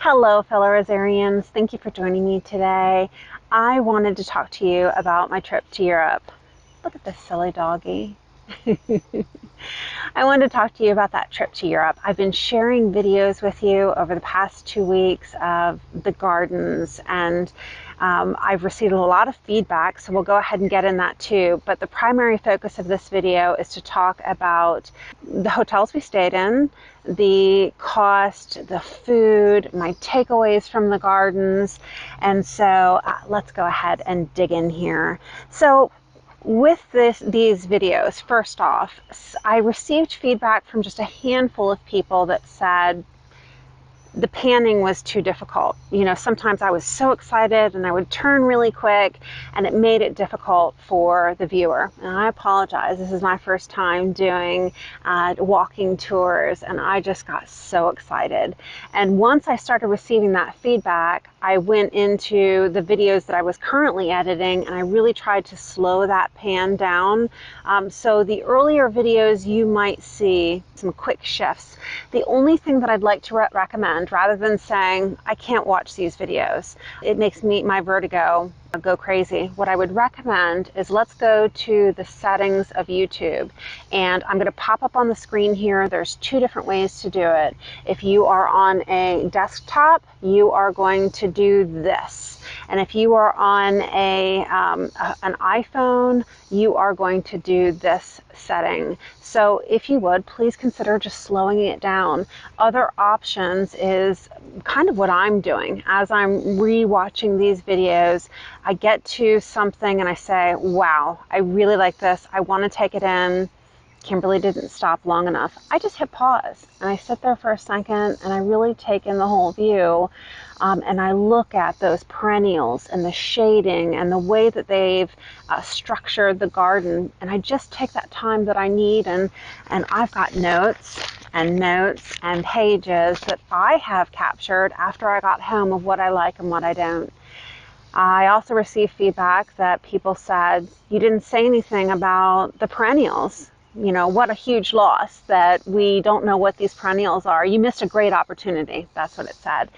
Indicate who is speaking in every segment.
Speaker 1: Hello, fellow Rosarians. Thank you for joining me today. I wanted to talk to you about my trip to Europe. Look at this silly doggy. I wanted to talk to you about that trip to Europe. I've been sharing videos with you over the past 2 weeks of the gardens, and I've received a lot of feedback, so we'll go ahead and get in that too. But the primary focus of this video is to talk about the hotels we stayed in, the cost, the food, my takeaways from the gardens, and so let's go ahead and dig in here. So with these videos, first off, I received feedback from just a handful of people that said the panning was too difficult. You know, sometimes I was so excited and I would turn really quick and it made it difficult for the viewer. And I apologize. This is my first time doing walking tours and I just got so excited. And once I started receiving that feedback, I went into the videos that I was currently editing and I really tried to slow that pan down. So the earlier videos you might see some quick shifts. The only thing that I'd like to recommend, rather than saying I can't watch these videos, it makes my vertigo go crazy. What I would recommend is let's go to the settings of YouTube, and I'm going to pop up on the screen here. There's 2 different ways to do it. If you are on a desktop, you are going to do this, and if you are on an iPhone, you are going to do this setting. So if you would, please consider just slowing it down. Other options is kind of what I'm doing. As I'm re-watching these videos, I get to something and I say, wow, I really like this. I want to take it in. Kimberley didn't stop long enough. I just hit pause and I sit there for a second and I really take in the whole view. And I look at those perennials and the shading and the way that they've structured the garden. And I just take that time that I need, and I've got notes and pages that I have captured after I got home of what I like and what I don't. I also received feedback that people said, you didn't say anything about the perennials. You know, what a huge loss that we don't know what these perennials are. You missed a great opportunity. That's what it said.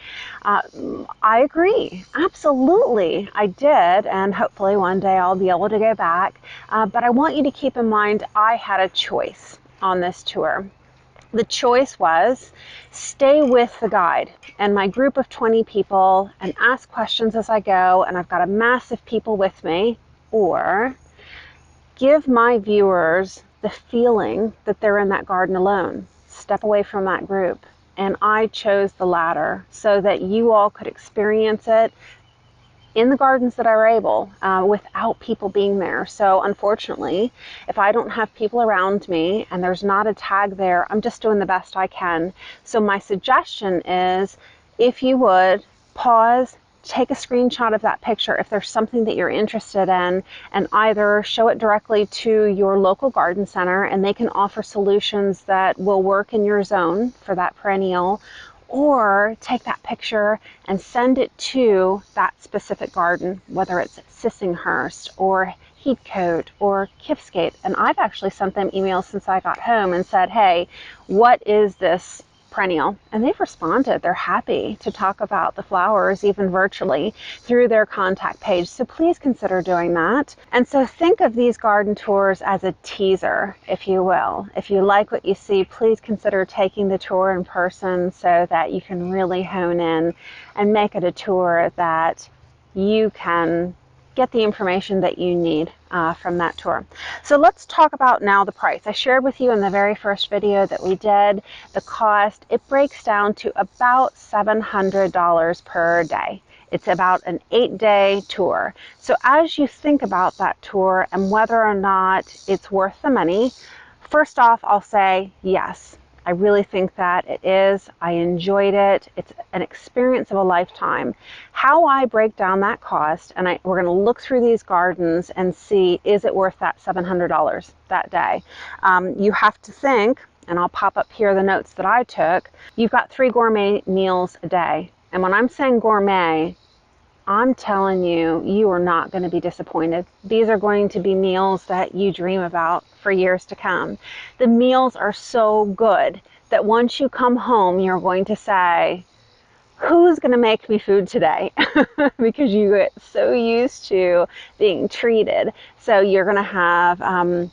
Speaker 1: I agree. Absolutely. I did. And hopefully one day I'll be able to go back. But I want you to keep in mind, I had a choice on this tour. The choice was stay with the guide and my group of 20 people and ask questions as I go, and I've got a mass of people with me, or give my viewers the feeling that they're in that garden alone. Step away from that group. And I chose the latter so that you all could experience it in the gardens that I were able, without people being there. So unfortunately, if I don't have people around me and there's not a tag there, I'm just doing the best I can. So my suggestion is, if you would, pause, take a screenshot of that picture if there's something that you're interested in, and either show it directly to your local garden center and they can offer solutions that will work in your zone for that perennial, or take that picture and send it to that specific garden, whether it's Sissinghurst or Heathcote or Kiffsgate. And I've actually sent them emails since I got home and said, hey, what is this perennial? And they've responded. They're happy to talk about the flowers, even virtually, through their contact page. So please consider doing that. And so think of these garden tours as a teaser, if you will. If you like what you see, please consider taking the tour in person so that you can really hone in and make it a tour that you can get the information that you need from that tour. So let's talk about now the price. I shared with you in the very first video that we did the cost. It breaks down to about $700 per day. It's about an 8-day tour. So as you think about that tour and whether or not it's worth the money, first off, I'll say yes. I really think that it is. I enjoyed it. It's an experience of a lifetime. How I break down that cost, and we're going to look through these gardens and see, is it worth that $700 that day? You have to think, and I'll pop up here the notes that I took, you've got 3 gourmet meals a day. And when I'm saying gourmet, I'm telling you, you are not going to be disappointed. These are going to be meals that you dream about for years to come. The meals are so good that once you come home, you're going to say, who's going to make me food today? Because you get so used to being treated. So you're going to have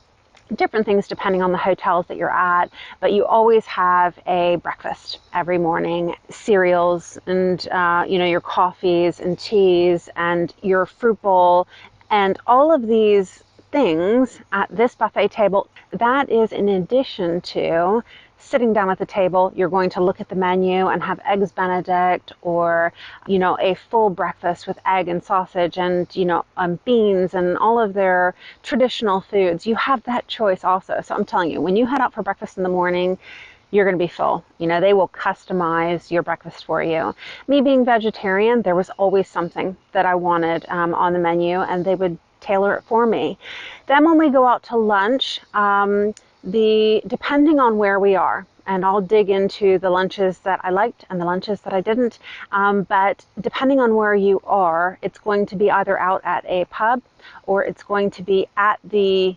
Speaker 1: different things depending on the hotels that you're at, but you always have a breakfast every morning, cereals and your coffees and teas and your fruit bowl and all of these things at this buffet table. That is in addition to sitting down at the table. You're going to look at the menu and have eggs Benedict or, a full breakfast with egg and sausage and, beans and all of their traditional foods. You have that choice also. So I'm telling you, when you head out for breakfast in the morning, you're going to be full. They will customize your breakfast for you. Me being vegetarian, there was always something that I wanted on the menu, and they would tailor it for me. Then when we go out to lunch, depending on where we are, and I'll dig into the lunches that I liked and the lunches that I didn't, but depending on where you are, it's going to be either out at a pub or it's going to be at the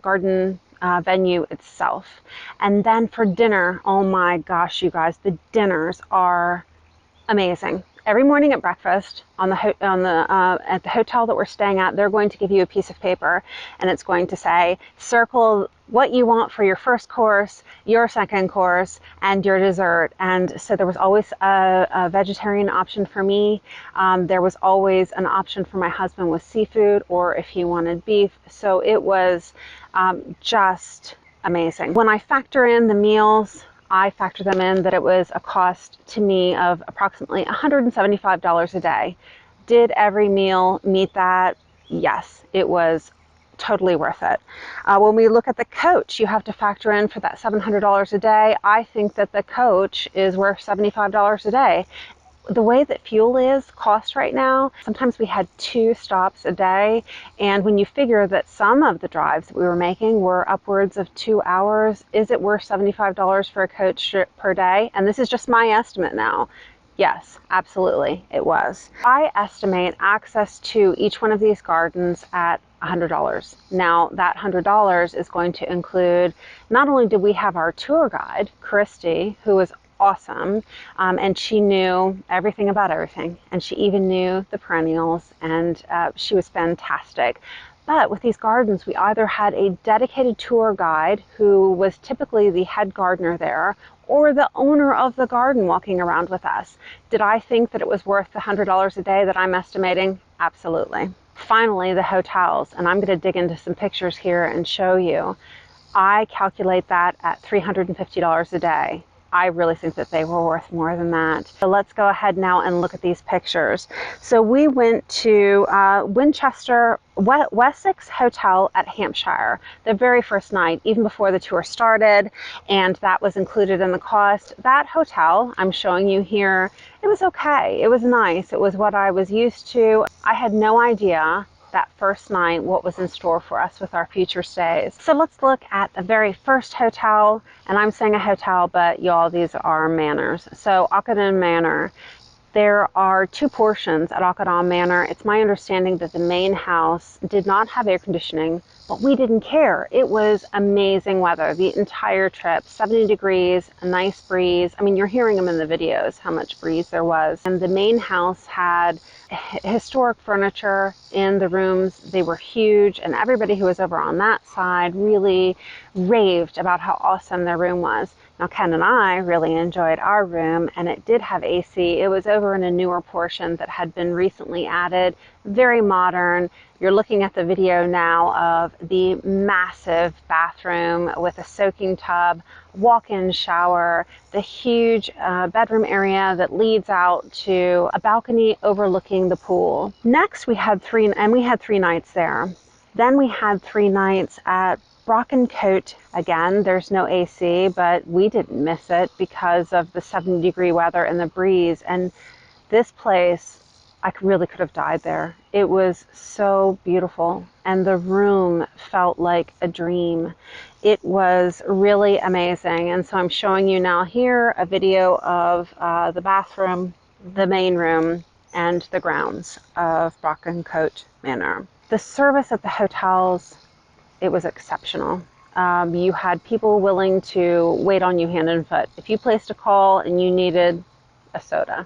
Speaker 1: garden venue itself. And then for dinner, oh my gosh, you guys, the dinners are amazing. Every morning at breakfast at the hotel that we're staying at, they're going to give you a piece of paper, and it's going to say, circle what you want for your first course, your second course, and your dessert. And so there was always a vegetarian option for me. There was always an option for my husband with seafood, or if he wanted beef. So it was just amazing. When I factor in the meals, I factor them in that it was a cost to me of approximately $175 a day. Did every meal meet that? Yes, it was totally worth it. When we look at the coach, you have to factor in for that $700 a day. I think that the coach is worth $75 a day. The way that fuel cost right now, sometimes we had 2 stops a day, and when you figure that some of the drives that we were making were upwards of 2 hours, is it worth $75 for a coach trip per day? And this is just my estimate now. Yes, absolutely, it was. I estimate access to each one of these gardens at $100. Now, that $100 is going to include, not only did we have our tour guide, Christy, who was awesome, and she knew everything about everything, and she even knew the perennials, and she was fantastic. But with these gardens, we either had a dedicated tour guide who was typically the head gardener there, or the owner of the garden walking around with us. Did I think that it was worth the $100 a day that I'm estimating? Absolutely. Finally, the hotels, and I'm going to dig into some pictures here and show you. I calculate that at $350 a day. I really think that they were worth more than that. So let's go ahead now and look at these pictures. So we went to Winchester Wessex Hotel at Hampshire the very first night, even before the tour started, and that was included in the cost. That hotel I'm showing you here, it was okay. It was nice. It was what I was used to. I had no idea that first night what was in store for us with our future stays. So let's look at the very first hotel, and I'm saying a hotel, but y'all, these are manors. So Auchadon Manor. There are 2 portions at Auchadon Manor. It's my understanding that the main house did not have air conditioning, but we didn't care. It was amazing weather the entire trip, 70 degrees, a nice breeze. I mean, you're hearing them in the videos, how much breeze there was. And the main house had historic furniture in the rooms. They were huge, and everybody who was over on that side really raved about how awesome their room was. Now, Ken and I really enjoyed our room, and it did have AC. It was over in a newer portion that had been recently added, very modern. You're looking at the video now of the massive bathroom with a soaking tub, walk-in shower, the huge bedroom area that leads out to a balcony overlooking the pool. Next, we had 3 nights there. Then we had 3 nights at Cotswold. Again, there's no AC, but we didn't miss it because of the 70-degree weather and the breeze. And this place, I really could have died there. It was so beautiful, and the room felt like a dream. It was really amazing. And so I'm showing you now here a video of the bathroom, the main room, and the grounds of Cotswold Manor. The service at the hotels, it was exceptional. You had people willing to wait on you hand and foot. If you placed a call and you needed a soda.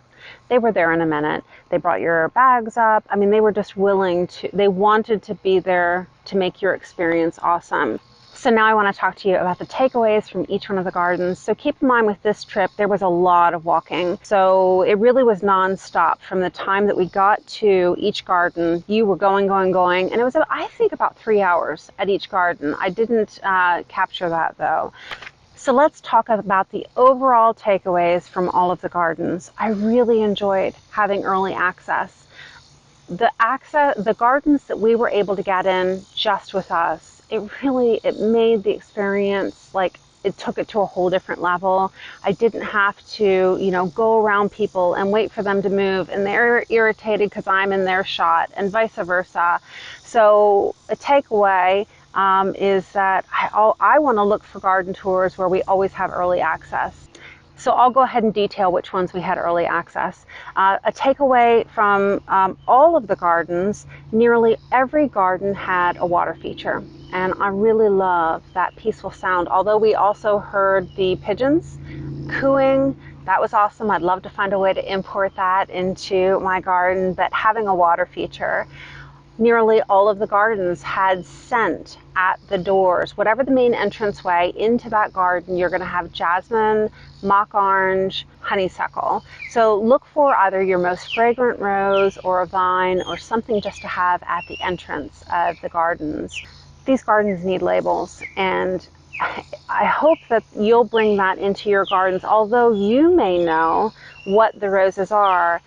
Speaker 1: They were there in a minute. They brought your bags up. I mean, they were just willing to, they wanted to be there to make your experience awesome. So now I want to talk to you about the takeaways from each one of the gardens. So keep in mind with this trip, there was a lot of walking. So it really was nonstop from the time that we got to each garden. You were going. And it was, I think, about 3 hours at each garden. I didn't capture that though. So let's talk about the overall takeaways from all of the gardens. I really enjoyed having early access. The gardens that we were able to get in just with us, it made the experience, like, it took it to a whole different level. I didn't have to, go around people and wait for them to move, and they're irritated because I'm in their shot, and vice versa. So a takeaway is that I want to look for garden tours where we always have early access. So I'll go ahead and detail which ones we had early access. A takeaway from all of the gardens, nearly every garden had a water feature. And I really love that peaceful sound. Although we also heard the pigeons cooing, that was awesome. I'd love to find a way to import that into my garden, but having a water feature. Nearly all of the gardens had scent at the doors. Whatever the main entranceway into that garden, you're going to have jasmine, mock orange, honeysuckle. So look for either your most fragrant rose or a vine or something just to have at the entrance of the gardens. These gardens need labels, and I hope that you'll bring that into your gardens. Although you may know what the roses are,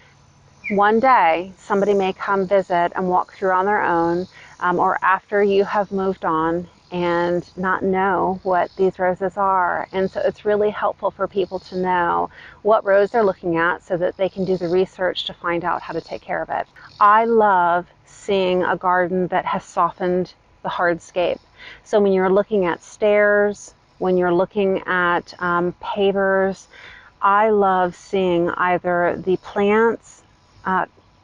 Speaker 1: one day somebody may come visit and walk through on their own, or after you have moved on, and not know what these roses are. And so it's really helpful for people to know what rose they're looking at so that they can do the research to find out how to take care of it. I love seeing a garden that has softened the hardscape. So when you're looking at stairs, when you're looking at pavers, I love seeing either the plants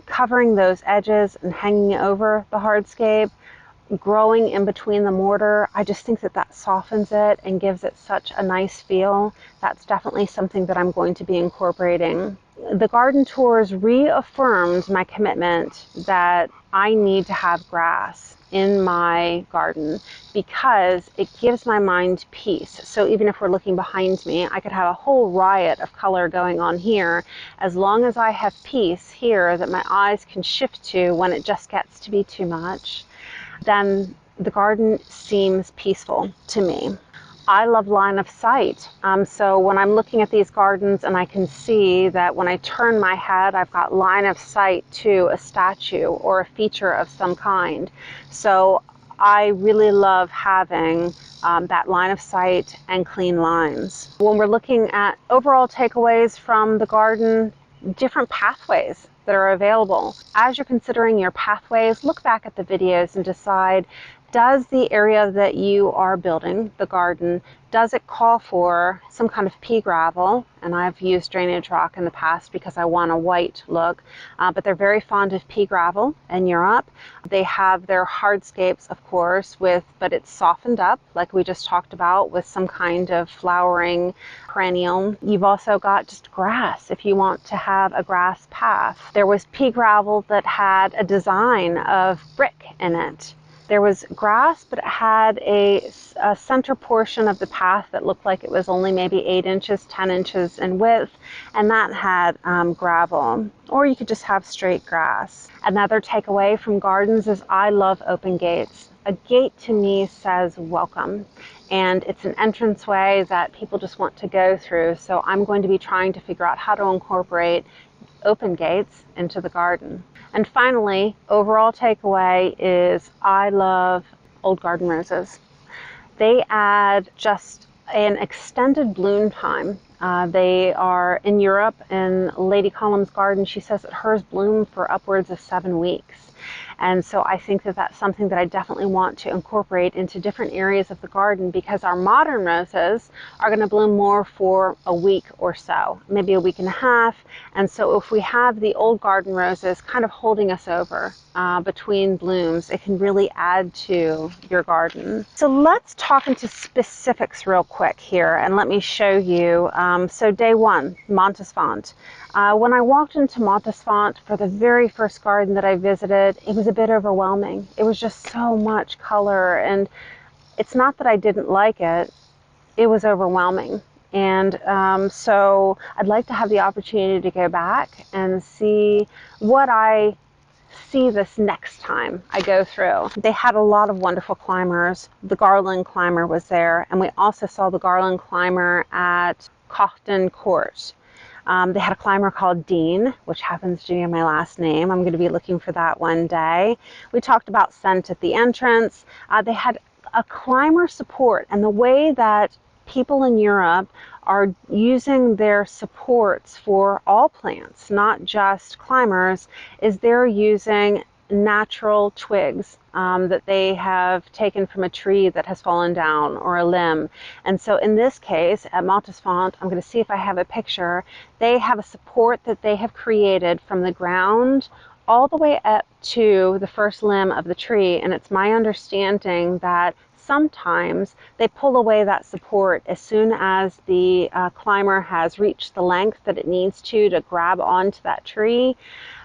Speaker 1: covering those edges and hanging over the hardscape, growing in between the mortar. I just think that softens it and gives it such a nice feel. That's definitely something that I'm going to be incorporating. The garden tours reaffirmed my commitment that I need to have grass in my garden because it gives my mind peace. So even if we're looking behind me, I could have a whole riot of color going on here. As long as I have peace here that my eyes can shift to when it just gets to be too much, then the garden seems peaceful to me. I love line of sight. So when I'm looking at these gardens and I can see that when I turn my head, I've got line of sight to a statue or a feature of some kind. So I really love having that line of sight and clean lines. When we're looking at overall takeaways from the garden, different pathways that are available. As you're considering your pathways, look back at the videos and decide, does the area that you are building, the garden, does it call for some kind of pea gravel? And I've used drainage rock in the past because I want a white look, but they're very fond of pea gravel in Europe. They have their hardscapes, of course, but it's softened up, like we just talked about, with some kind of flowering perennial. You've also got just grass if you want to have a grass path. There was pea gravel that had a design of brick in it. There was grass, but it had a center portion of the path that looked like it was only maybe 8 inches, 10 inches in width, and that had gravel. Or you could just have straight grass. Another takeaway from gardens is I love open gates. A gate to me says welcome, and it's an entranceway that people just want to go through. So I'm going to be trying to figure out how to incorporate open gates into the garden. And finally, overall takeaway is I love old garden roses. They add just an extended bloom time. They are in Europe, in Lady Column's garden. She says that hers bloom for upwards of 7 weeks. And so I think that that's something that I definitely want to incorporate into different areas of the garden, because our modern roses are going to bloom more for a week or so, maybe a week and a half. And so if we have the old garden roses kind of holding us over between blooms, it can really add to your garden. So let's talk into specifics real quick here, and let me show you. So day one, Montesfont. When I walked into Montesfont for the very first garden that I visited, it was a bit overwhelming. It was just so much color, and it's not that I didn't like it, it was overwhelming. And so I'd like to have the opportunity to go back and see what I see this next time I go through. They had a lot of wonderful climbers. The garland climber was there, and we also saw the garland climber at Cotswold Court. They had a climber called Dean, which happens to be my last name. I'm going to be looking for that one day. We talked about scent at the entrance. They had a climber support, and the way that people in Europe are using their supports for all plants, not just climbers, is they're using natural twigs that they have taken from a tree that has fallen down, or a limb. And so in this case, at Montesfont, I'm going to see if I have a picture, they have a support that they have created from the ground all the way up to the first limb of the tree. And it's my understanding that sometimes they pull away that support as soon as the climber has reached the length that it needs to grab onto that tree.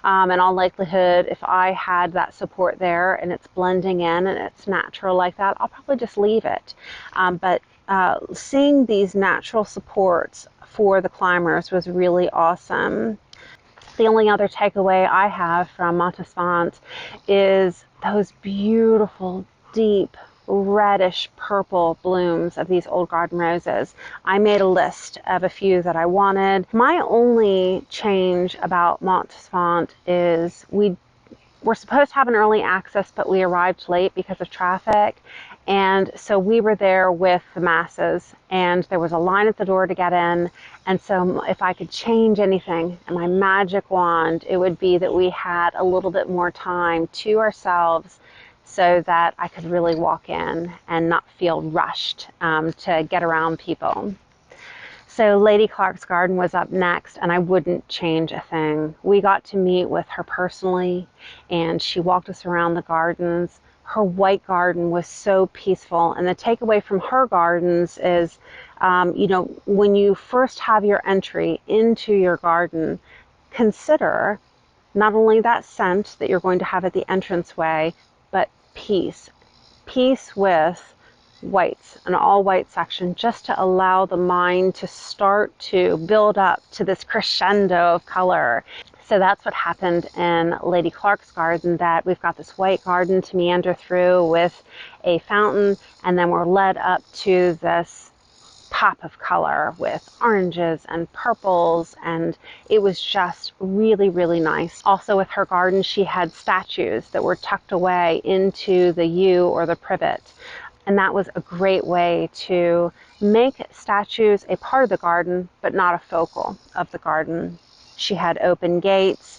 Speaker 1: In all likelihood, if I had that support there and it's blending in and it's natural like that, I'll probably just leave it. But seeing these natural supports for the climbers was really awesome. The only other takeaway I have from Montesfont is those beautiful, deep, reddish purple blooms of these old garden roses. I made a list of a few that I wanted. My only change about Montesfont is we were supposed to have an early access, but we arrived late because of traffic. And so we were there with the masses, and there was a line at the door to get in. And so if I could change anything in my magic wand, it would be that we had a little bit more time to ourselves so that I could really walk in and not feel rushed to get around people. So Lady Clark's garden was up next, and I wouldn't change a thing. We got to meet with her personally, and she walked us around the gardens. Her white garden was so peaceful, and the takeaway from her gardens is, when you first have your entry into your garden, consider not only that scent that you're going to have at the entranceway, but peace with whites, an all white section, just to allow the mind to start to build up to this crescendo of color. So that's what happened in Lady Clark's garden, that we've got this white garden to meander through with a fountain, and then we're led up to this pop of color with oranges and purples, and it was just really, really nice. Also with her garden, she had statues that were tucked away into the yew or the privet, and that was a great way to make statues a part of the garden, but not a focal of the garden. She had open gates.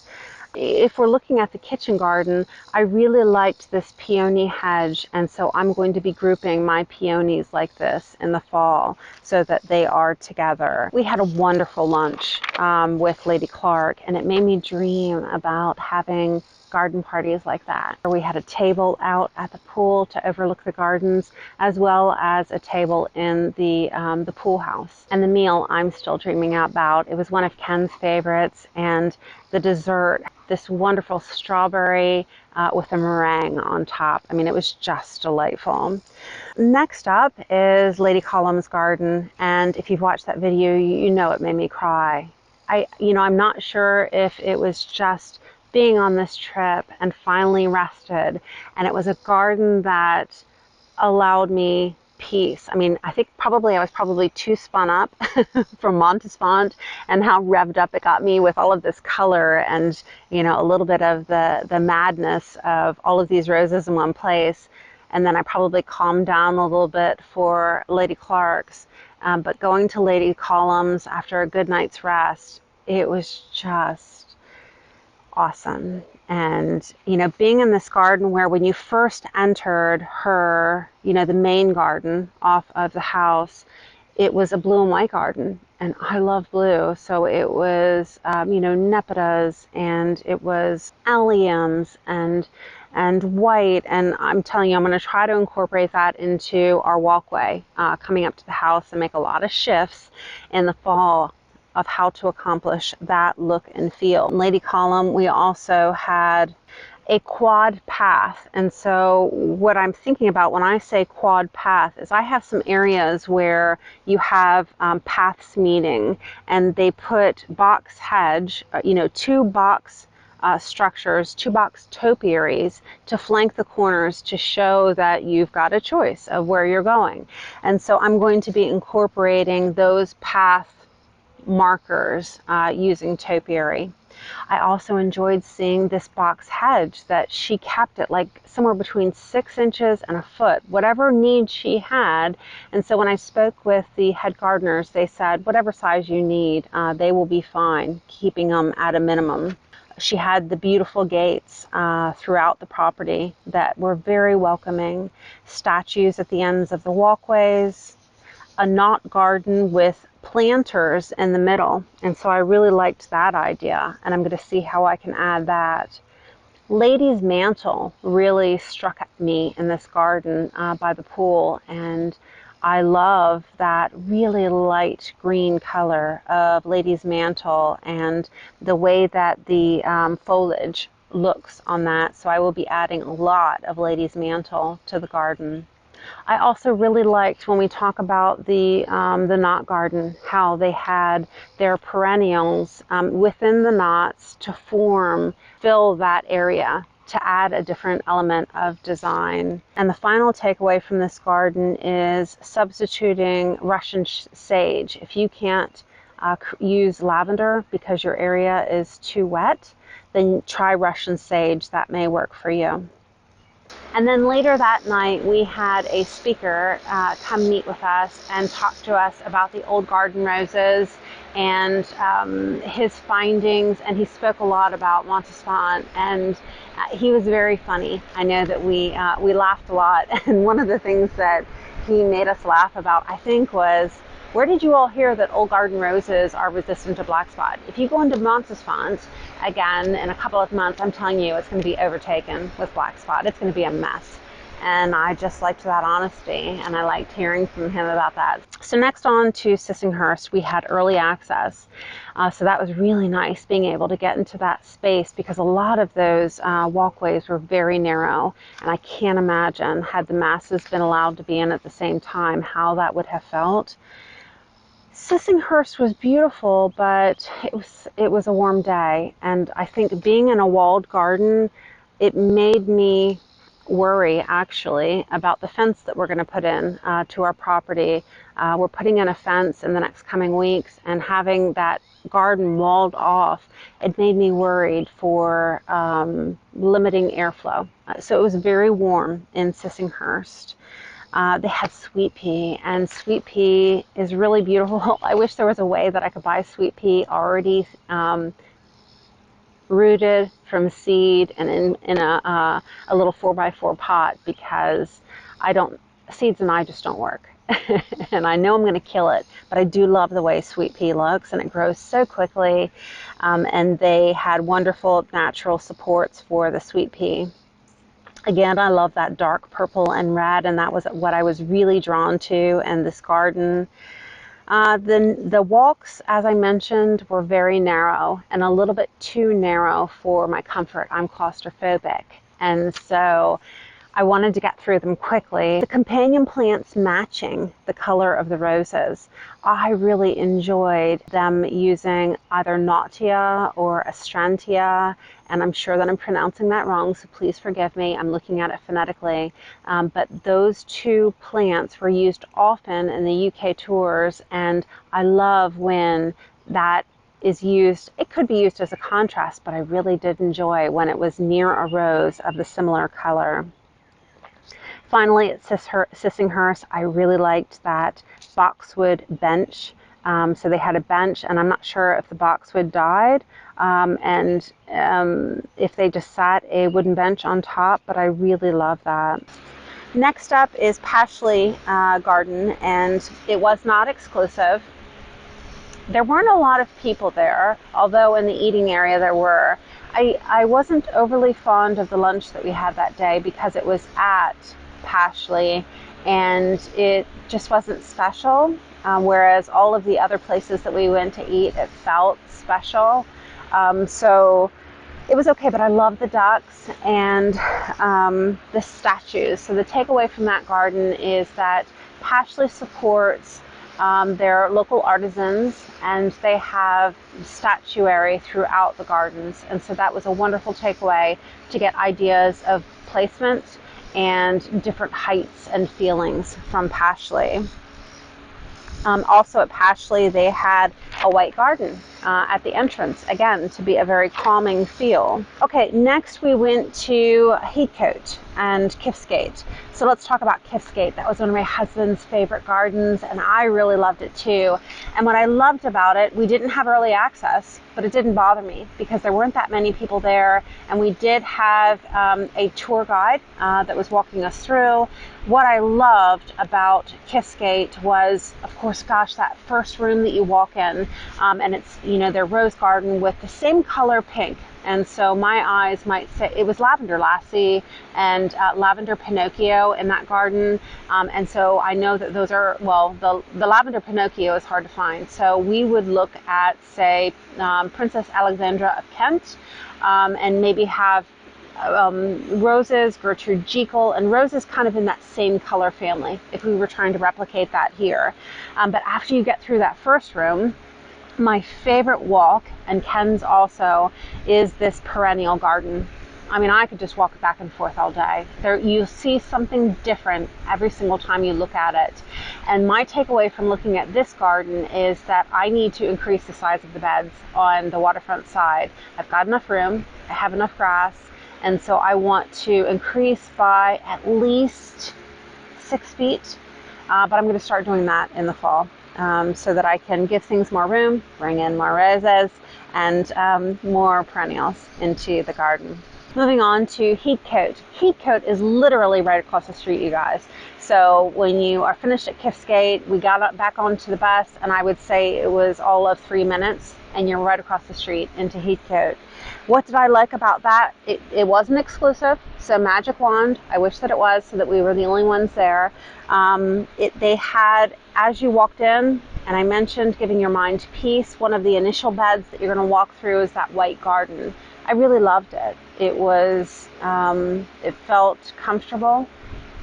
Speaker 1: If we're looking at the kitchen garden, I really liked this peony hedge, and so I'm going to be grouping my peonies like this in the fall so that they are together. We had a wonderful lunch with Lady Clark, and it made me dream about having garden parties like that. We had a table out at the pool to overlook the gardens, as well as a table in the pool house. And the meal I'm still dreaming about, it was one of Ken's favorites, and the dessert, this wonderful strawberry with a meringue on top. I mean, it was just delightful. Next up is Lady Column's garden, and if you've watched that video, you know it made me cry. I'm not sure if it was just being on this trip and finally rested, and it was a garden that allowed me peace. I mean, I think I was probably too spun up from Montesfont and how revved up it got me with all of this color and, a little bit of the madness of all of these roses in one place. And then I probably calmed down a little bit for Lady Clark's. But going to Lady Column's after a good night's rest, it was just awesome. And, being in this garden where when you first entered her, the main garden off of the house, it was a blue and white garden. And I love blue. So it was, nepetas, and it was alliums and white. And I'm telling you, I'm going to try to incorporate that into our walkway coming up to the house and make a lot of shifts in the fall. of how to accomplish that look and feel. In Lady Column, we also had a quad path. And so what I'm thinking about when I say quad path is I have some areas where you have paths meeting, and they put box hedge, two box structures, two box topiaries to flank the corners to show that you've got a choice of where you're going. And so I'm going to be incorporating those path markers using topiary. I also enjoyed seeing this box hedge that she kept it like somewhere between 6 inches and a foot, whatever need she had. And so when I spoke with the head gardeners, they said whatever size you need, they will be fine, keeping them at a minimum. She had the beautiful gates throughout the property that were very welcoming, statues at the ends of the walkways, a knot garden with planters in the middle, and so I really liked that idea, and I'm going to see how I can add that. Lady's mantle really struck me in this garden by the pool, and I love that really light green color of Lady's mantle and the way that the foliage looks on that, so I will be adding a lot of Lady's mantle to the garden. I also really liked when we talk about the knot garden, how they had their perennials within the knots to fill that area, to add a different element of design. And the final takeaway from this garden is substituting Russian sage. If you can't use lavender because your area is too wet, then try Russian sage. That may work for you. And then later that night, we had a speaker come meet with us and talk to us about the old garden roses and his findings. And he spoke a lot about Montesfont, and he was very funny. I know that we laughed a lot. And one of the things that he made us laugh about, I think, was, where did you all hear that old garden roses are resistant to black spot? If you go into Montesfont again in a couple of months, I'm telling you, it's going to be overtaken with black spot. It's going to be a mess. And I just liked that honesty, and I liked hearing from him about that. So next on to Sissinghurst, we had early access. So that was really nice, being able to get into that space, because a lot of those walkways were very narrow, and I can't imagine, had the masses been allowed to be in at the same time, how that would have felt. Sissinghurst was beautiful, but it was a warm day, and I think being in a walled garden, it made me worry actually about the fence that we're going to put in to our property. We're putting in a fence in the next coming weeks, and having that garden walled off, it made me worried for limiting airflow. So it was very warm in Sissinghurst. They had sweet pea, and sweet pea is really beautiful. I wish there was a way that I could buy sweet pea already rooted from seed and in a little 4x4 pot, because seeds and I just don't work. And I know I'm going to kill it, but I do love the way sweet pea looks, and it grows so quickly. And they had wonderful natural supports for the sweet pea. Again, I love that dark purple and red, and that was what I was really drawn to in this garden. The walks, as I mentioned, were very narrow and a little bit too narrow for my comfort. I'm claustrophobic, and so I wanted to get through them quickly. The companion plants matching the color of the roses, I really enjoyed them using either Nautia or Astrantia, and I'm sure that I'm pronouncing that wrong, so please forgive me. I'm looking at it phonetically. But those two plants were used often in the UK tours, and I love when that is used. It could be used as a contrast, but I really did enjoy when it was near a rose of the similar color. Finally, at Sissinghurst, I really liked that boxwood bench. So they had a bench, and I'm not sure if the boxwood died and if they just sat a wooden bench on top, but I really love that. Next up is Pashley Garden, and it was not exclusive. There weren't a lot of people there, although in the eating area there were. I wasn't overly fond of the lunch that we had that day because it was at Pashley, and it just wasn't special. whereas all of the other places that we went to eat, it felt special. So it was okay, but I love the ducks and the statues. So the takeaway from that garden is that Pashley supports their local artisans, and they have statuary throughout the gardens. And so that was a wonderful takeaway to get ideas of placement and different heights and feelings from Pashley. Also at Pashley, they had a white garden at the entrance, again, to be a very calming feel. Okay, next we went to Heathcote and Kiffsgate. So let's talk about Kiffsgate. That was one of my husband's favorite gardens, and I really loved it too. And what I loved about it, we didn't have early access, but it didn't bother me because there weren't that many people there, and we did have a tour guide that was walking us through. What I loved about Kiffsgate was, of course, gosh, that first room that you walk in, and it's, you know, their rose garden with the same color pink. And so my eyes might say it was Lavender Lassie and Lavender Pinocchio in that garden. And so I know that those are, well, the Lavender Pinocchio is hard to find. So we would look at, say, Princess Alexandra of Kent, and maybe have roses, Gertrude Jekyll, and roses kind of in that same color family if we were trying to replicate that here. But after you get through that first room, my favorite walk, and Ken's also, is this perennial garden. I mean, I could just walk back and forth all day. There, you see something different every single time you look at it. And my takeaway from looking at this garden is that I need to increase the size of the beds on the waterfront side. I've got enough room, I have enough grass, and so I want to increase by at least 6 feet. But I'm going to start doing that in the fall. So that I can give things more room, bring in more roses, and more perennials into the garden. Moving on to Heathcote. Heathcote is literally right across the street, you guys. So when you are finished at Kiffsgate, we got back onto the bus, and I would say it was all of 3 minutes, and you're right across the street into Heathcote. What did I like about that? It wasn't exclusive, so magic wand. I wish that it was, so that we were the only ones there. They had, as you walked in, and I mentioned giving your mind peace, one of the initial beds that you're going to walk through is that white garden. I really loved it. It was, it felt comfortable,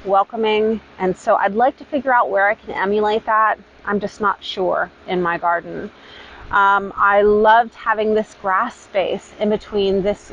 Speaker 1: welcoming, and so I'd like to figure out where I can emulate that. I'm just not sure in my garden. I loved having this grass space in between this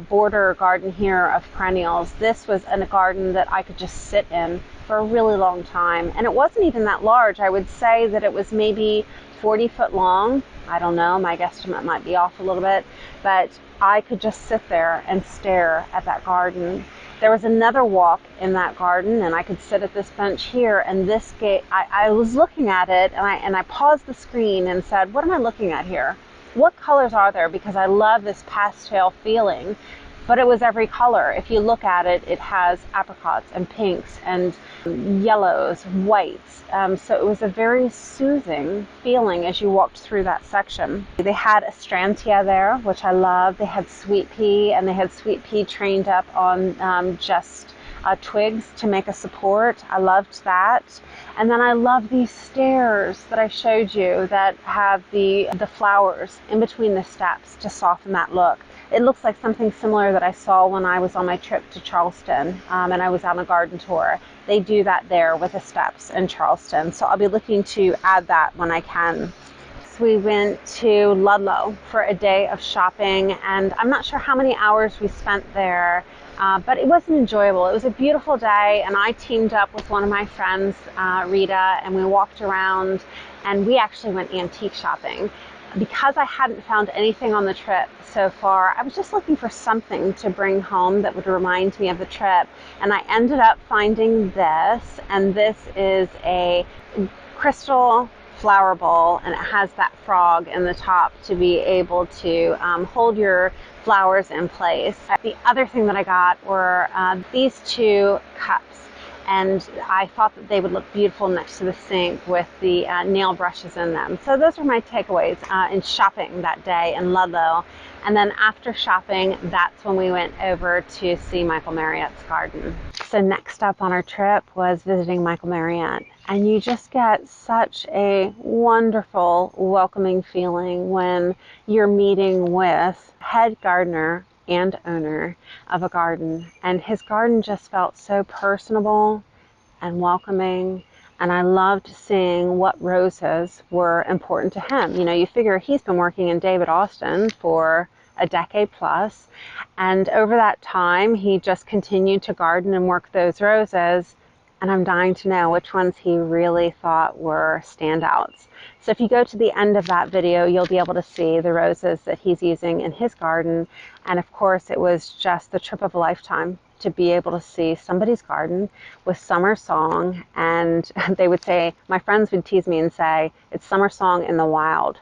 Speaker 1: border garden here of perennials. This was a garden that I could just sit in for a really long time. And it wasn't even that large. I would say that it was maybe 40 foot long. I don't know, my guesstimate might be off a little bit, but I could just sit there and stare at that garden. There was another walk in that garden, and I could sit at this bench here, and this gate, I was looking at it, and I paused the screen and said, what am I looking at here? What colors are there? Because I love this pastel feeling, but it was every color. If you look at it, it has apricots and pinks and yellows, whites. So it was a very soothing feeling as you walked through that section. They had astrantia there, which I love. They had sweet pea, and they had sweet pea trained up on just twigs to make a support. I loved that. And then I love these stairs that I showed you that have the flowers in between the steps to soften that look. It looks like something similar that I saw when I was on my trip to Charleston, and I was on a garden tour. They do that there with the steps in Charleston, so I'll be looking to add that when I can. So we went to Ludlow for a day of shopping, and I'm not sure how many hours we spent there, but it wasn't enjoyable. It was a beautiful day, and I teamed up with one of my friends, Rita, and we walked around, and we actually went antique shopping. Because I hadn't found anything on the trip so far, I was just looking for something to bring home that would remind me of the trip. And I ended up finding this, and this is a crystal flower bowl, and it has that frog in the top to be able to hold your flowers in place. The other thing that I got were these two cups. and I thought that they would look beautiful next to the sink with the nail brushes in them. So those are my takeaways in shopping that day in Ludlow. And then after shopping, that's when we went over to see Michael Marriott's garden. So next up on our trip was visiting Michael Marriott. And you just get such a wonderful, welcoming feeling when you're meeting with head gardener and owner of a garden. And his garden just felt so personable and welcoming. And I loved seeing what roses were important to him. You know, you figure he's been working in David Austin for a decade plus. And over that time, he just continued to garden and work those roses. And I'm dying to know which ones he really thought were standouts. So if you go to the end of that video, you'll be able to see the roses that he's using in his garden. And of course, it was just the trip of a lifetime to be able to see somebody's garden with summer song. And they would say, my friends would tease me and say, it's summer song in the wild.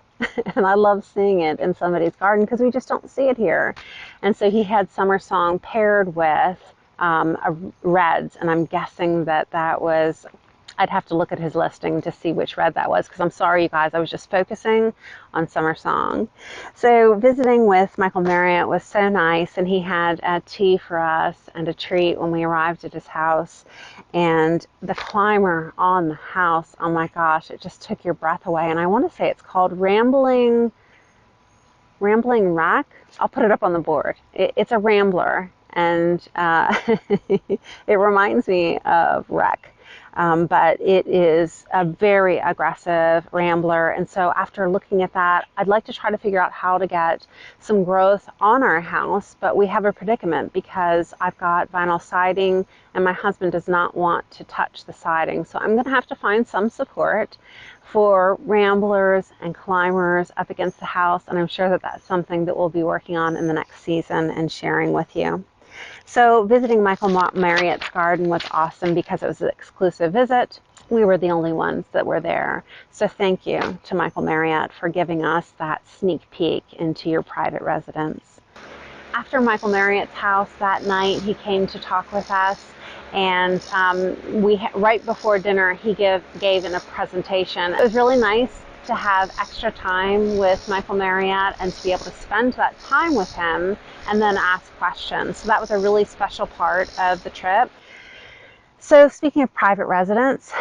Speaker 1: And I love seeing it in somebody's garden because we just don't see it here. And so he had summer song paired with reds, and I'm guessing that was, I'd have to look at his listing to see which red that was, because I'm sorry, you guys, I was just focusing on summer song. So visiting with Michael Marriott was so nice, and he had a tea for us and a treat when we arrived at his house. And the climber on the house, oh my gosh, it just took your breath away. And I want to say it's called Rambling Rack. I'll put it up on the board. It's a rambler, and it reminds me of Wreck. But it is a very aggressive rambler. And so after looking at that, I'd like to try to figure out how to get some growth on our house, but we have a predicament because I've got vinyl siding and my husband does not want to touch the siding. So I'm going to have to find some support for ramblers and climbers up against the house. And I'm sure that that's something that we'll be working on in the next season and sharing with you. So visiting Michael Marriott's garden was awesome because it was an exclusive visit. We were the only ones that were there. So thank you to Michael Marriott for giving us that sneak peek into your private residence. After Michael Marriott's house that night, he came to talk with us. And right before dinner, he gave a presentation. It was really nice to have extra time with Michael Marriott and to be able to spend that time with him and then ask questions. So that was a really special part of the trip. So speaking of private residence,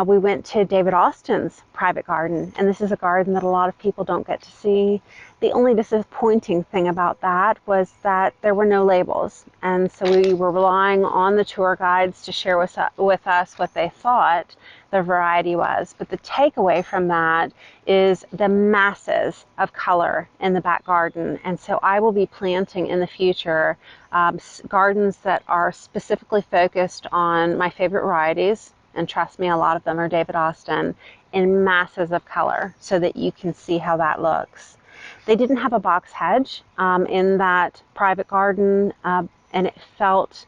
Speaker 1: we went to David Austin's private garden, and this is a garden that a lot of people don't get to see. The only disappointing thing about that was that there were no labels, and so we were relying on the tour guides to share with us what they thought the variety was. But the takeaway from that is the masses of color in the back garden, and so I will be planting in the future gardens that are specifically focused on my favorite varieties, and trust me, a lot of them are David Austin, in masses of color so that you can see how that looks. They didn't have a box hedge in that private garden, and it felt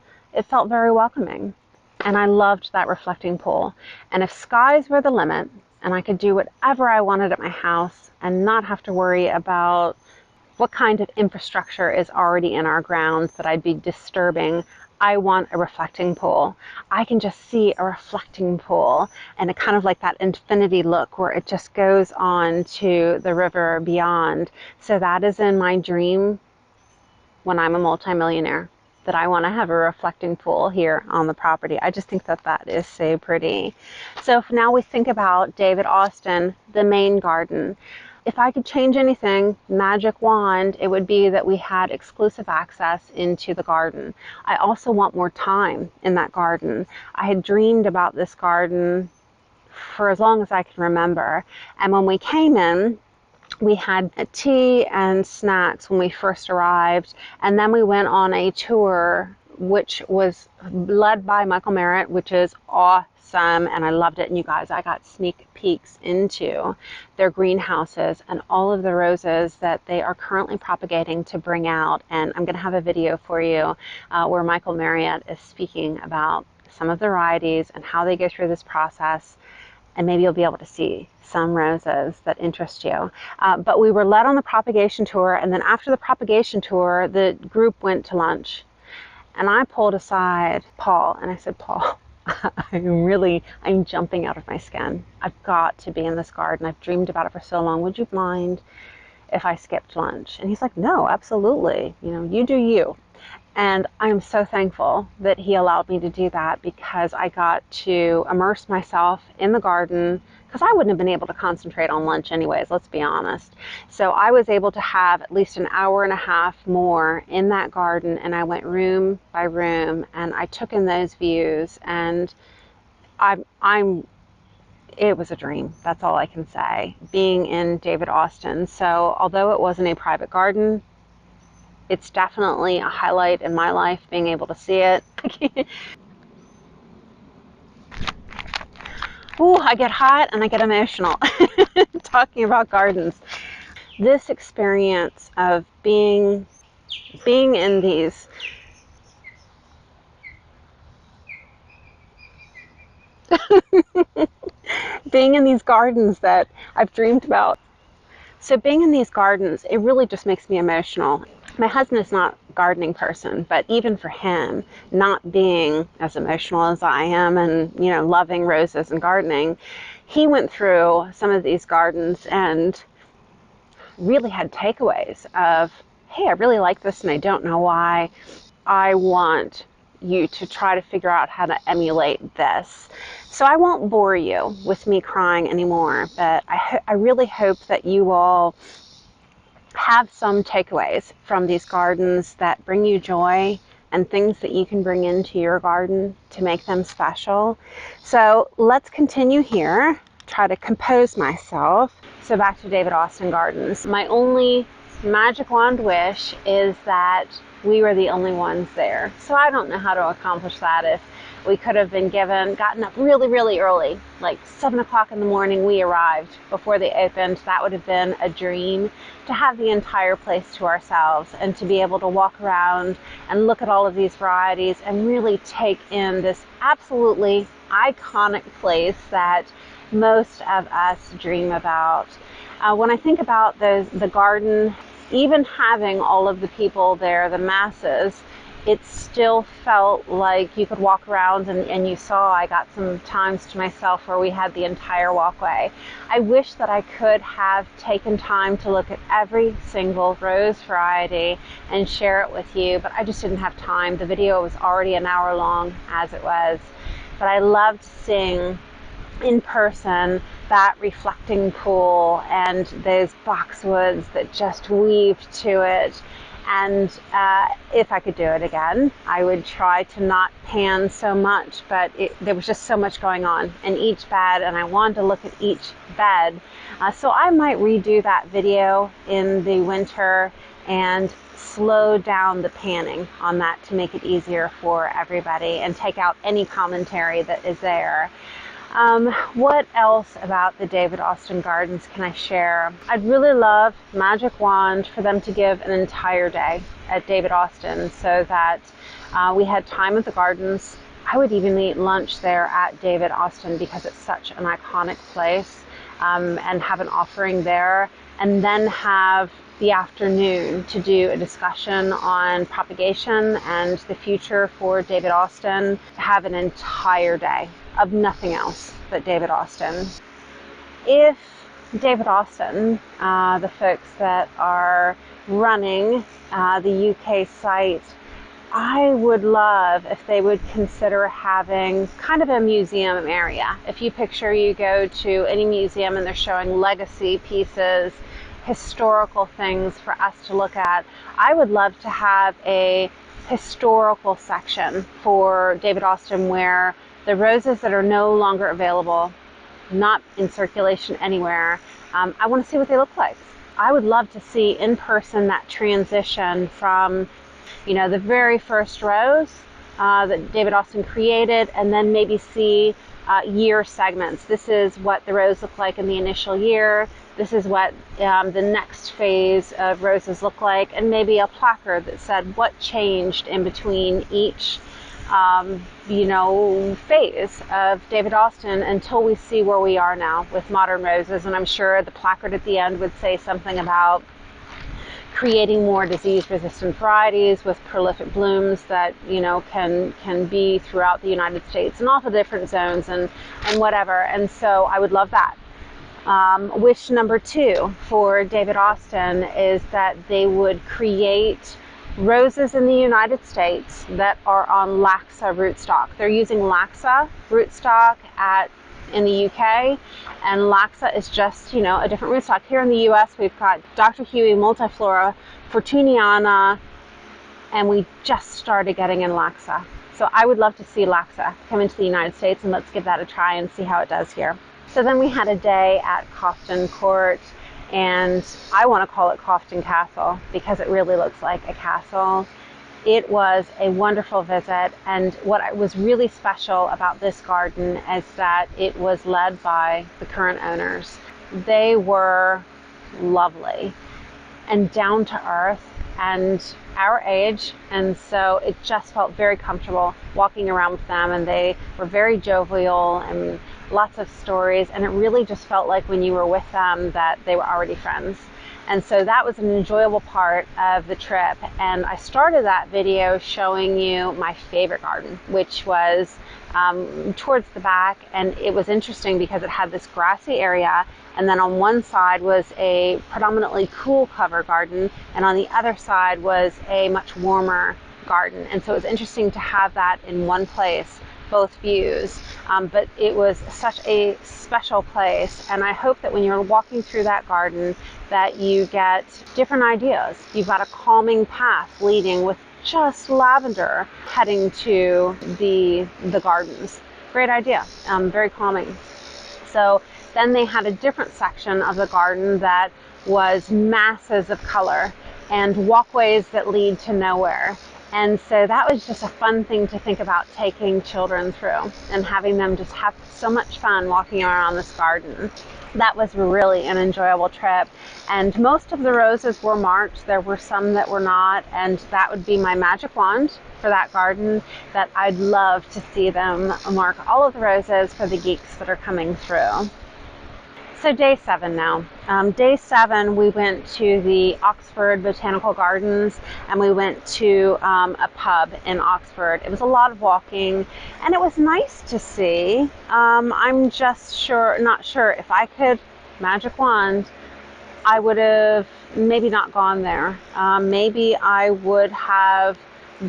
Speaker 1: very welcoming. And I loved that reflecting pool. And if skies were the limit and I could do whatever I wanted at my house and not have to worry about what kind of infrastructure is already in our grounds that I'd be disturbing, I want a reflecting pool. I can just see a reflecting pool and it kind of like that infinity look where it just goes on to the river beyond. So that is in my dream when I'm a multimillionaire, that I want to have a reflecting pool here on the property. I just think that that is so pretty. So if now we think about David Austin, the main garden. If I could change anything, magic wand, it would be that we had exclusive access into the garden. I also want more time in that garden. I had dreamed about this garden for as long as I can remember. And when we came in, we had a tea and snacks when we first arrived. And then we went on a tour, which was led by Michael Marriott, which is awesome. And I loved it. And you guys, I got sneak peeks into their greenhouses and all of the roses that they are currently propagating to bring out. And I'm going to have a video for you where Michael Marriott is speaking about some of the varieties and how they go through this process. And maybe you'll be able to see some roses that interest you. But we were led on the propagation tour. And then after the propagation tour, the group went to lunch. And I pulled aside Paul and I said, Paul, I'm jumping out of my skin. I've got to be in this garden. I've dreamed about it for so long. Would you mind if I skipped lunch? And he's like, no, absolutely. You do you. And I'm so thankful that he allowed me to do that, because I got to immerse myself in the garden, because I wouldn't have been able to concentrate on lunch anyways, let's be honest. So I was able to have at least an hour and a half more in that garden, and I went room by room and I took in those views, and it was a dream. That's all I can say, being in David Austin. So although it wasn't a private garden, it's definitely a highlight in my life, being able to see it. Ooh, I get hot and I get emotional talking about gardens. This experience of being in these being in these gardens that I've dreamed about. So being in these gardens, it really just makes me emotional. My husband is not a gardening person, but even for him, not being as emotional as I am and, loving roses and gardening, he went through some of these gardens and really had takeaways of, hey, I really like this and I don't know why. I want you to try to figure out how to emulate this. So I won't bore you with me crying anymore, but I really hope that you all have some takeaways from these gardens that bring you joy and things that you can bring into your garden to make them special. So let's continue here, try to compose myself. So back to David Austin Gardens. My only magic wand wish is that we were the only ones there. So I don't know how to accomplish that. If we could have gotten up really, really early, like 7 o'clock in the morning, we arrived before they opened. That would have been a dream, to have the entire place to ourselves and to be able to walk around and look at all of these varieties and really take in this absolutely iconic place that most of us dream about. When I think about the garden, even having all of the people there, the masses, it still felt like you could walk around and you saw I got some times to myself where we had the entire walkway. I wish that I could have taken time to look at every single rose variety and share it with you, but I just didn't have time. The video was already an hour long as it was. But I loved seeing in person that reflecting pool and those boxwoods that just weaved to it. And if I could do it again, I would try to not pan so much, but there was just so much going on in each bed, and I wanted to look at each bed. So I might redo that video in the winter and slow down the panning on that to make it easier for everybody and take out any commentary that is there. What else about the David Austin Gardens can I share? I'd really love, magic wand, for them to give an entire day at David Austin so that we had time at the gardens. I would even eat lunch there at David Austin because it's such an iconic place, and have an offering there, and then have the afternoon to do a discussion on propagation and the future for David Austin, have an entire day of nothing else but David Austin. If David Austin, the folks that are running the UK site, I would love if they would consider having kind of a museum area. If you picture you go to any museum and they're showing legacy pieces, historical things for us to look at, I would love to have a historical section for David Austin where the roses that are no longer available, not in circulation anywhere, I want to see what they look like. I would love to see in person that transition from, the very first rose that David Austin created, and then maybe see year segments. This is what the rose looked like in the initial year. This is what the next phase of roses look like, and maybe a placard that said what changed in between each phase of David Austin until we see where we are now with modern roses. And I'm sure the placard at the end would say something about creating more disease-resistant varieties with prolific blooms that, you know, can be throughout the United States and all the different zones and whatever. And so I would love that. Wish number 2 for David Austin is that they would create roses in the United States that are on Laxa rootstock. They're using Laxa rootstock in the UK, and Laxa is just, you know, a different rootstock. Here in the US, we've got Dr. Huey Multiflora, Fortuniana, and we just started getting in Laxa. So I would love to see Laxa come into the United States, and let's give that a try and see how it does here. So then we had a day at Cofton Court, and I want to call it Cofton Castle because it really looks like a castle. It was a wonderful visit, and what was really special about this garden is that it was led by the current owners. They were lovely and down to earth and our age, and so it just felt very comfortable walking around with them, and they were very jovial and lots of stories, and it really just felt like when you were with them that they were already friends. And so that was an enjoyable part of the trip. And I started that video showing you my favorite garden, which was towards the back. And it was interesting because it had this grassy area. And then on one side was a predominantly cool cover garden. And on the other side was a much warmer garden. And so it was interesting to have that in one place, both views, but it was such a special place, and I hope that when you're walking through that garden that you get different ideas. You've got a calming path leading with just lavender heading to the gardens. Great idea, very calming. So then they had a different section of the garden that was masses of color and walkways that lead to nowhere. And so that was just a fun thing to think about taking children through and having them just have so much fun walking around this garden. That was really an enjoyable trip. And most of the roses were marked. There were some that were not, and that would be my magic wand for that garden, that I'd love to see them mark all of the roses for the geeks that are coming through. So day 7 now. Day 7, we went to the Oxford Botanical Gardens, and we went to a pub in Oxford. It was a lot of walking, and it was nice to see. I'm just not sure if I could magic wand, I would have maybe not gone there. Maybe I would have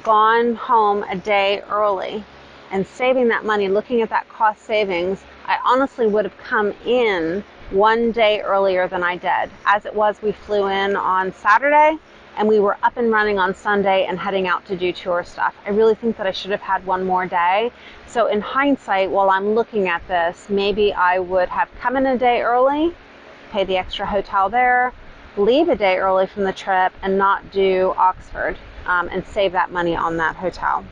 Speaker 1: gone home a day early and saving that money, looking at that cost savings. I honestly would have come in one day earlier than I did. As it was, we flew in on Saturday and we were up and running on Sunday and heading out to do tour stuff. I really think that I should have had one more day. So in hindsight, while I'm looking at this, maybe I would have come in a day early, pay the extra hotel there, leave a day early from the trip and not do Oxford, and save that money on that hotel.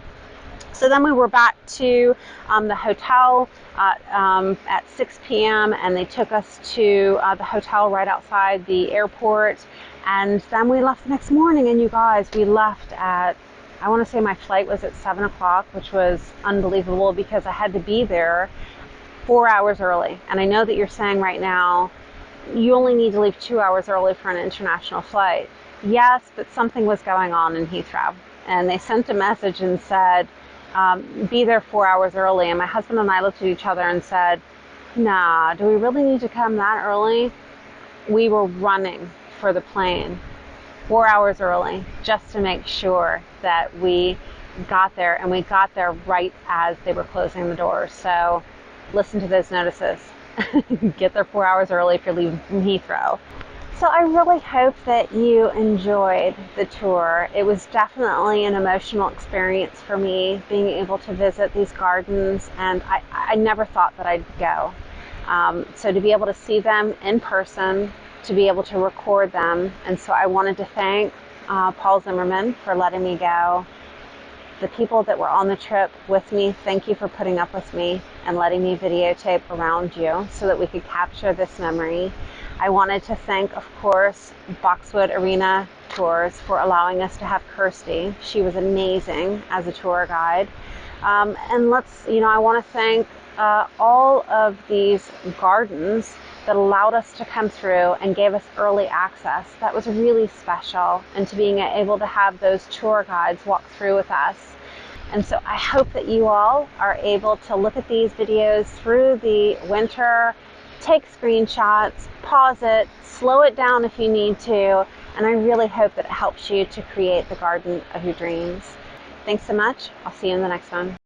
Speaker 1: So then we were back to the hotel at 6 p.m. and they took us to the hotel right outside the airport. And then we left the next morning, and you guys, we left at, I want to say my flight was at 7 o'clock, which was unbelievable because I had to be there 4 hours early. And I know that you're saying right now, you only need to leave 2 hours early for an international flight. Yes, but something was going on in Heathrow. And they sent a message and said, be there 4 hours early. And my husband and I looked at each other and said, nah, do we really need to come that early? We were running for the plane 4 hours early just to make sure that we got there, and we got there right as they were closing the doors. So listen to those notices. Get there 4 hours early if you're leaving from Heathrow. So I really hope that you enjoyed the tour. It was definitely an emotional experience for me, being able to visit these gardens, and I never thought that I'd go. So to be able to see them in person, to be able to record them, and so I wanted to thank Paul Zimmerman for letting me go. The people that were on the trip with me, thank you for putting up with me and letting me videotape around you so that we could capture this memory. I wanted to thank, of course, Boxwood Tours for allowing us to have Kirsty. She was amazing as a tour guide. And I want to thank all of these gardens that allowed us to come through and gave us early access. That was really special, and to being able to have those tour guides walk through with us. And so I hope that you all are able to look at these videos through the winter, take screenshots, pause it, slow it down if you need to, and I really hope that it helps you to create the garden of your dreams. Thanks so much. I'll see you in the next one.